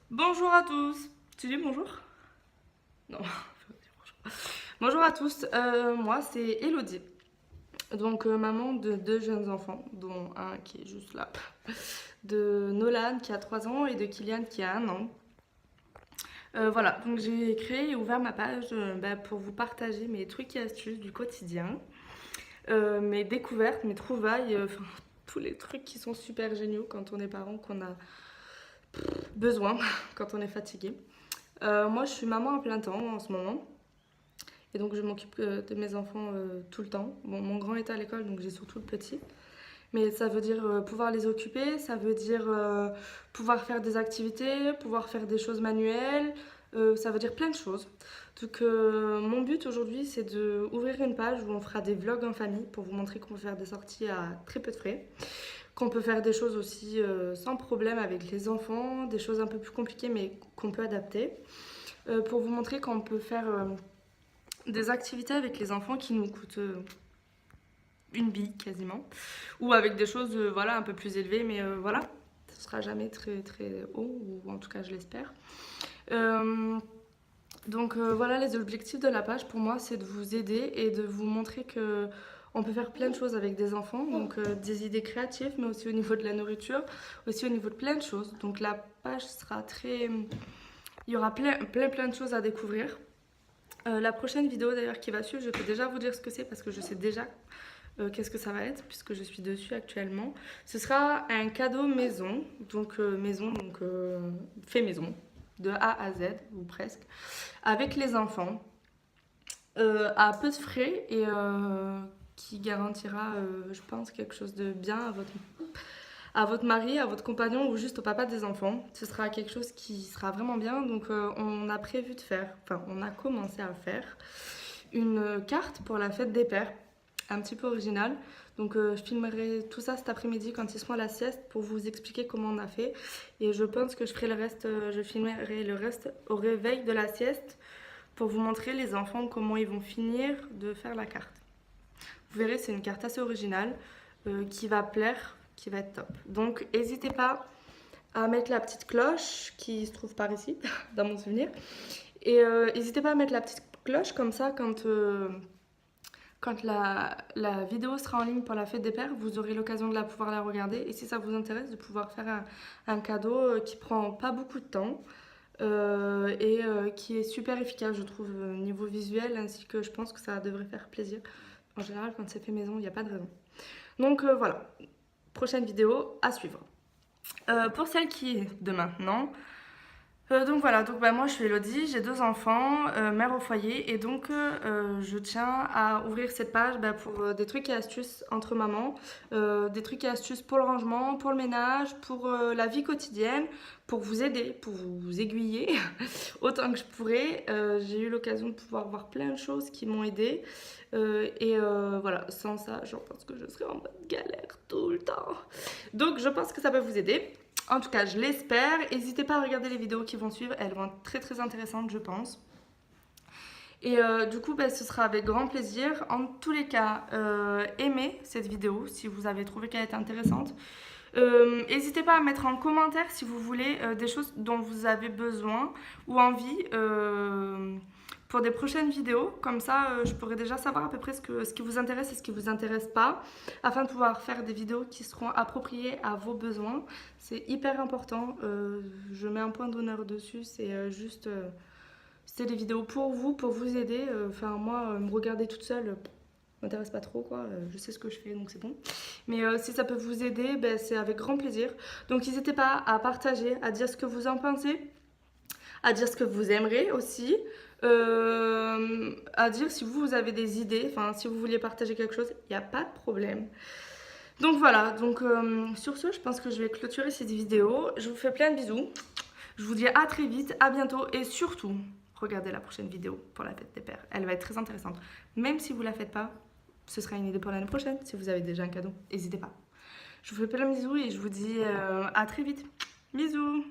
Bonjour à tous. Tu dis bonjour? Non, faut dire bonjour. Bonjour à tous, moi c'est Elodie. Donc maman de deux jeunes enfants, dont un qui est juste là, de Nolan qui a 3 ans et de Kylian qui a 1 an. Voilà, donc j'ai créé et ouvert ma page pour vous partager mes trucs et astuces du quotidien, mes découvertes, mes trouvailles, enfin tous les trucs qui sont super géniaux quand on est parent, qu'on a besoin quand on est fatigué. Moi, je suis maman à plein temps en ce moment. Et donc, je m'occupe de mes enfants tout le temps. Bon, mon grand est à l'école, donc j'ai surtout le petit. Mais ça veut dire pouvoir les occuper, ça veut dire pouvoir faire des activités, pouvoir faire des choses manuelles, ça veut dire plein de choses. Donc, mon but aujourd'hui, c'est d'ouvrir une page où on fera des vlogs en famille pour vous montrer qu'on peut faire des sorties à très peu de frais, qu'on peut faire des choses aussi sans problème avec les enfants, des choses un peu plus compliquées mais qu'on peut adapter. Pour vous montrer qu'on peut faire des activités avec les enfants qui nous coûtent une bille quasiment, ou avec des choses voilà, un peu plus élevées, mais voilà, ce sera jamais très très haut, ou en tout cas je l'espère. Donc voilà, les objectifs de la page pour moi, c'est de vous aider et de vous montrer que on peut faire plein de choses avec des enfants, donc des idées créatives, mais aussi au niveau de la nourriture, aussi au niveau de plein de choses. Donc la page sera très... Il y aura plein de choses à découvrir. La prochaine vidéo d'ailleurs qui va suivre, je peux déjà vous dire ce que c'est parce que je sais déjà qu'est-ce que ça va être puisque je suis dessus actuellement. Ce sera un cadeau maison, donc fait maison, de A à Z ou presque, avec les enfants, à peu de frais et qui garantira, je pense, quelque chose de bien à votre mari, à votre compagnon ou juste au papa des enfants. Ce sera quelque chose qui sera vraiment bien. Donc on a prévu de faire, enfin on a commencé à faire une carte pour la fête des pères, un petit peu originale. Donc je filmerai tout ça cet après-midi quand ils seront à la sieste pour vous expliquer comment on a fait. Et je pense que je ferai le reste, je filmerai le reste au réveil de la sieste pour vous montrer les enfants comment ils vont finir de faire la carte. Vous verrez, c'est une carte assez originale qui va plaire, qui va être top. Donc n'hésitez pas à mettre la petite cloche qui se trouve par ici, dans mon souvenir. Et n'hésitez pas à mettre la petite cloche comme ça quand la vidéo sera en ligne pour la fête des pères, vous aurez l'occasion de pouvoir la regarder. Et si ça vous intéresse, de pouvoir faire un cadeau qui prend pas beaucoup de temps et qui est super efficace, je trouve, au niveau visuel, ainsi que je pense que ça devrait faire plaisir. En général, quand c'est fait maison, il n'y a pas de raison. Donc voilà, prochaine vidéo à suivre. Pour celle qui est de maintenant, donc voilà, donc moi je suis Elodie, j'ai 2 enfants, mère au foyer et donc je tiens à ouvrir cette page pour des trucs et astuces entre mamans, des trucs et astuces pour le rangement, pour le ménage, pour la vie quotidienne, pour vous aider, pour vous aiguiller autant que je pourrais. J'ai eu l'occasion de pouvoir voir plein de choses qui m'ont aidée et voilà, sans ça je pense que je serais en mode galère tout le temps. Donc je pense que ça peut vous aider. En tout cas, je l'espère. N'hésitez pas à regarder les vidéos qui vont suivre. Elles vont être très très intéressantes, je pense. Et du coup, ce sera avec grand plaisir. En tous les cas, aimez cette vidéo si vous avez trouvé qu'elle était intéressante. N'hésitez pas à mettre en commentaire si vous voulez des choses dont vous avez besoin ou envie pour des prochaines vidéos. Comme ça, je pourrai déjà savoir à peu près ce qui vous intéresse et ce qui ne vous intéresse pas, afin de pouvoir faire des vidéos qui seront appropriées à vos besoins. C'est hyper important. Je mets un point d'honneur dessus. C'est juste... c'est des vidéos pour vous aider. Enfin, moi, me regarder toute seule m'intéresse pas trop, quoi. Je sais ce que je fais, donc c'est bon. Mais si ça peut vous aider, c'est avec grand plaisir. Donc n'hésitez pas à partager, à dire ce que vous en pensez, à dire ce que vous aimerez aussi, à dire si vous avez des idées, enfin si vous vouliez partager quelque chose, il n'y a pas de problème. Donc voilà, donc sur ce, je pense que je vais clôturer cette vidéo. Je vous fais plein de bisous. Je vous dis à très vite, à bientôt et surtout, regardez la prochaine vidéo pour la fête des pères. Elle va être très intéressante. Même si vous ne la faites pas, ce sera une idée pour l'année prochaine. Si vous avez déjà un cadeau, n'hésitez pas. Je vous fais plein de bisous et je vous dis à très vite. Bisous!